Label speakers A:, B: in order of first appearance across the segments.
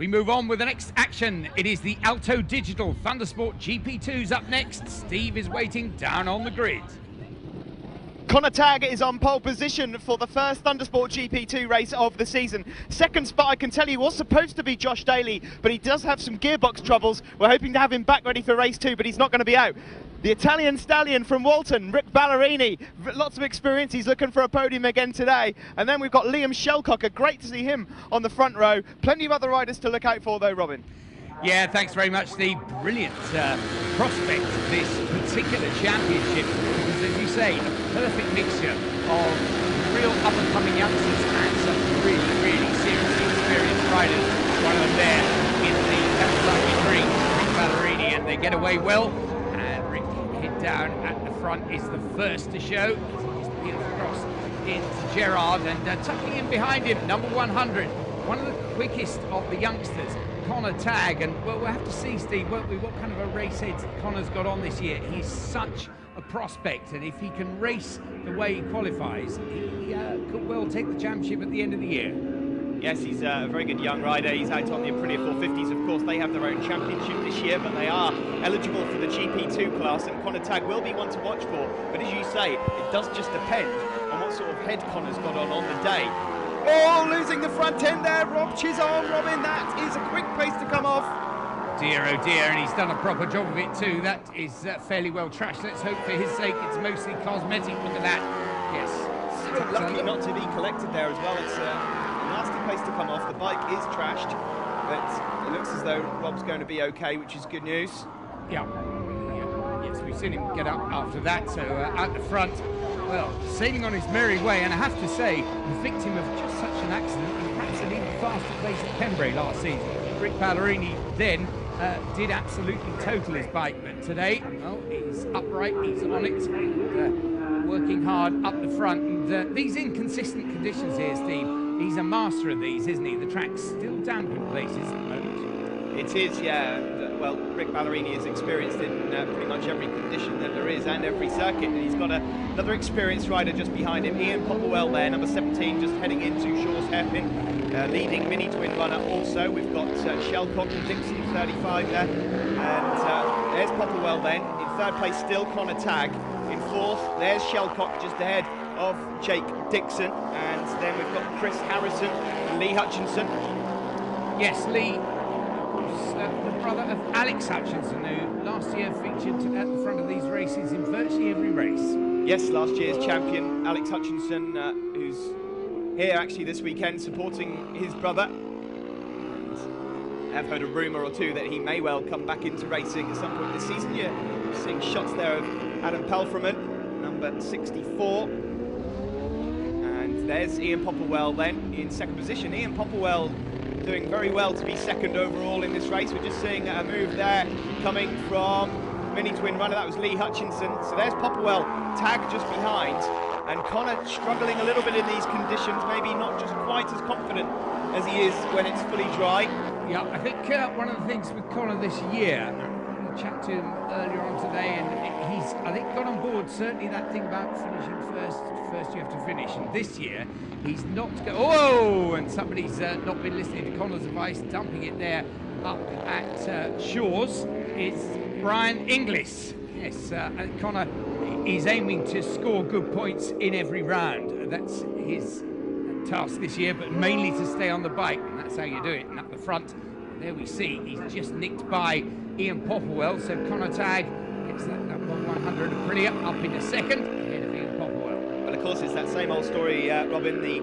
A: We move on with the next action. It is the Alto Digital Thundersport GP2's up next. Steve is waiting down on the grid.
B: Connor Tagg is on pole position for the first Thundersport GP2 race of the season. Second spot, I can tell you, was supposed to be Josh Daly, but he does have some gearbox troubles. We're hoping to have him back ready for race 2, but he's not going to be out. The Italian stallion from Walton, Rick Ballerini, lots of experience. He's looking for a podium again today. And then we've got Liam Shellcocker. Great to see him on the front row. Plenty of other riders to look out for, though, Robin.
A: Yeah, thanks very much, Steve. Brilliant prospect of this particular championship, because as you say, a perfect mixture of real up-and-coming youngsters and some really, really seriously experienced riders. One of them there in the GP3, Rick Ballerini, and they get away well. And Rick, head down at the front, is the first to show. He's peeled across into Gerard, and tucking in behind him, number 100. One of the quickest of the youngsters, Connor Tagg, and well, we'll have to see, Steve, won't we, what kind of a race head Connor's got on this year. He's such a prospect, and if he can race the way he qualifies, he could well take the championship at the end of the year.
B: Yes, he's a very good young rider. He's out on the Aprilia 450s. Of course, they have their own championship this year, but they are eligible for the GP2 class, and Connor Tagg will be one to watch for. But as you say, it does just depend on what sort of head Connor's got on the day. Oh, losing the front end there, Rob Chisholm, Robin, that is a quick pace to come off.
A: Dear, oh dear, and he's done a proper job of it too. That is fairly well trashed. Let's hope for his sake it's mostly cosmetic. Look at that. Yes.
B: So lucky not to be collected there as well. It's a nasty place to come off. The bike is trashed, but it looks as though Rob's going to be okay, which is good news.
A: Yeah. Yes, we've seen him get up after that, so out the front. Well, sailing on his merry way, and I have to say, the victim of just such an accident, and perhaps an even faster pace at Pembrey last season. Rick Ballerini then did absolutely total his bike, but today, well, he's upright, he's on it, and, working hard up the front. And these inconsistent conditions here, Steve, he's a master of these, isn't he? The track's still damp in places at the moment.
B: It is, yeah. And, well, Rick Ballerini is experienced in pretty much every condition that there is and every circuit. And he's got another experienced rider just behind him, Ian Popplewell there, number 17, just heading into Shaw's hairpin, leading MiniTwin runner also. We've got Shellcock and Dixon, 35 there. And there's Popplewell then. In third place still, Connor Tagg. In fourth, there's Shellcock just ahead of Jake Dixon. And then we've got Chris Harrison and Lee Hutchinson.
A: Yes, Lee, the brother of Alex Hutchinson, who last year featured at the front of these races in virtually every race.
B: Yes, last year's champion, Alex Hutchinson, who's here actually this weekend supporting his brother. I've heard a rumour or two that he may well come back into racing at some point this season. You're seeing shots there of Adam Pelfreman, number 64. And there's Ian Popplewell then in second position. Ian Popplewell doing very well to be second overall in this race. We're just seeing a move there coming from MiniTwin runner. That was Lee Hutchinson. So there's Popplewell, Tagg just behind, and Connor struggling a little bit in these conditions, maybe not just quite as confident as he is when it's fully dry.
A: Yeah, I think one of the things with Connor this year, we chatted to him earlier on today, and he's, I think, got on board certainly that thing about finishing first. First you have to finish, and this year he's not go. Oh, and somebody's not been listening to Connor's advice, dumping it there up at Shaw's. It's Brian Inglis. Yes, Connor is aiming to score good points in every round. That's his task this year, but mainly to stay on the bike, and that's how you do it. And up the front, there we see he's just nicked by Ian Popplewell, so Connor Tagg gets that number 100 Aprilia up into second, ahead of Ian Popplewell.
B: Well, of course, it's that same old story, Robin. The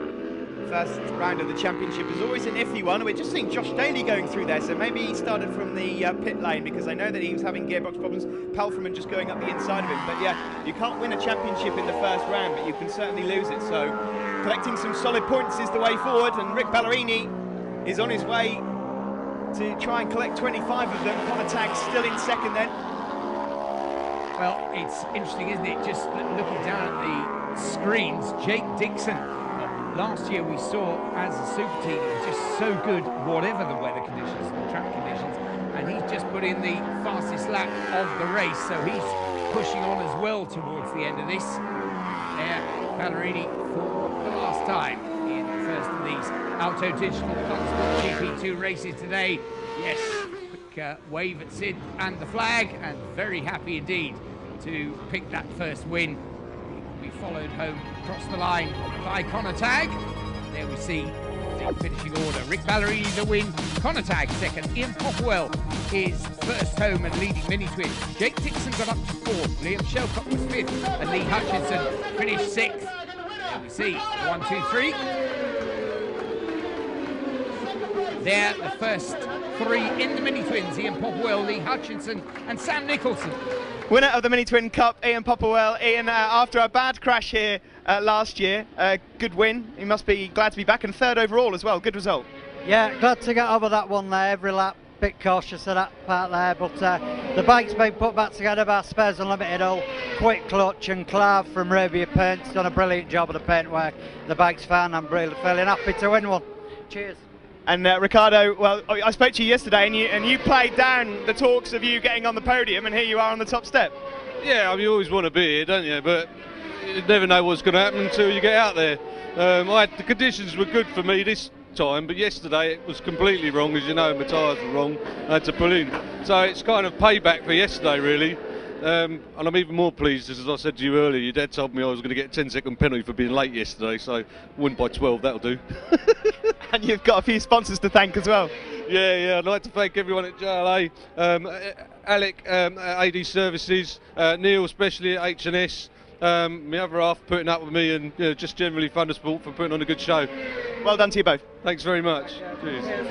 B: first round of the championship is always an iffy one. We're just seeing Josh Daly going through there, so maybe he started from the pit lane, because I know that he was having gearbox problems. Pelfreman just going up the inside of him. But yeah, you can't win a championship in the first round, but you can certainly lose it. So collecting some solid points is the way forward, and Rick Ballerini is on his way to try and collect 25 of them. Connor Tagg still in second then.
A: Well, it's interesting, isn't it? Just looking down at the screens, Jake Dixon. Last year we saw as a super team, he was just so good, whatever the weather conditions, the track conditions, and he's just put in the fastest lap of the race, so he's pushing on as well towards the end of this. There, Ballerini for the last time in first of these Alto Digital Consport GP2 races today. Yes, quick wave at Sid and the flag, and very happy indeed to pick that first win. He will be followed home across the line by Connor Tagg. There we see the finishing order. Rick Mallory the win, Connor Tagg second, Ian Popwell is first home and leading MiniTwins. Jake Dixon got up to fourth, Liam Shelcott was fifth, and Lee Hutchinson finished sixth. There we see 1, 2, 3. There, the first three in the MiniTwins: Ian Popwell, Lee Hutchinson, and Sam Nicholson.
B: Winner of the Mini-Twin Cup, Ian Popwell. Ian, after a bad crash here last year, good win. He must be glad to be back, and third overall as well. Good result.
C: Yeah, glad to get over that one there. Every lap, bit cautious of that part there, but the bike's been put back together by Spares Unlimited Hull. Quick clutch, and Clive from Rabia Paint's done a brilliant job of the paint work. The bike's fine. I'm really feeling happy to win one. Cheers.
B: And Ricardo, well, I spoke to you yesterday, and you played down the talks of you getting on the podium, and here you are on the top step.
D: Yeah, I mean, you always want to be here, don't you? But you never know what's going to happen until you get out there. The conditions were good for me this time, but yesterday it was completely wrong. As you know, my tyres were wrong. I had to pull in. So it's kind of payback for yesterday, really. And I'm even more pleased, as I said to you earlier, your dad told me I was going to get a 10-second penalty for being late yesterday, so win by 12, that'll do.
B: And you've got a few sponsors to thank as well.
D: Yeah, I'd like to thank everyone at JLA, Alec at AD Services, Neil especially at H&S, my other half putting up with me, and just generally Thundersport for putting on a good show.
B: Well done to you both.
D: Thanks very much. Cheers.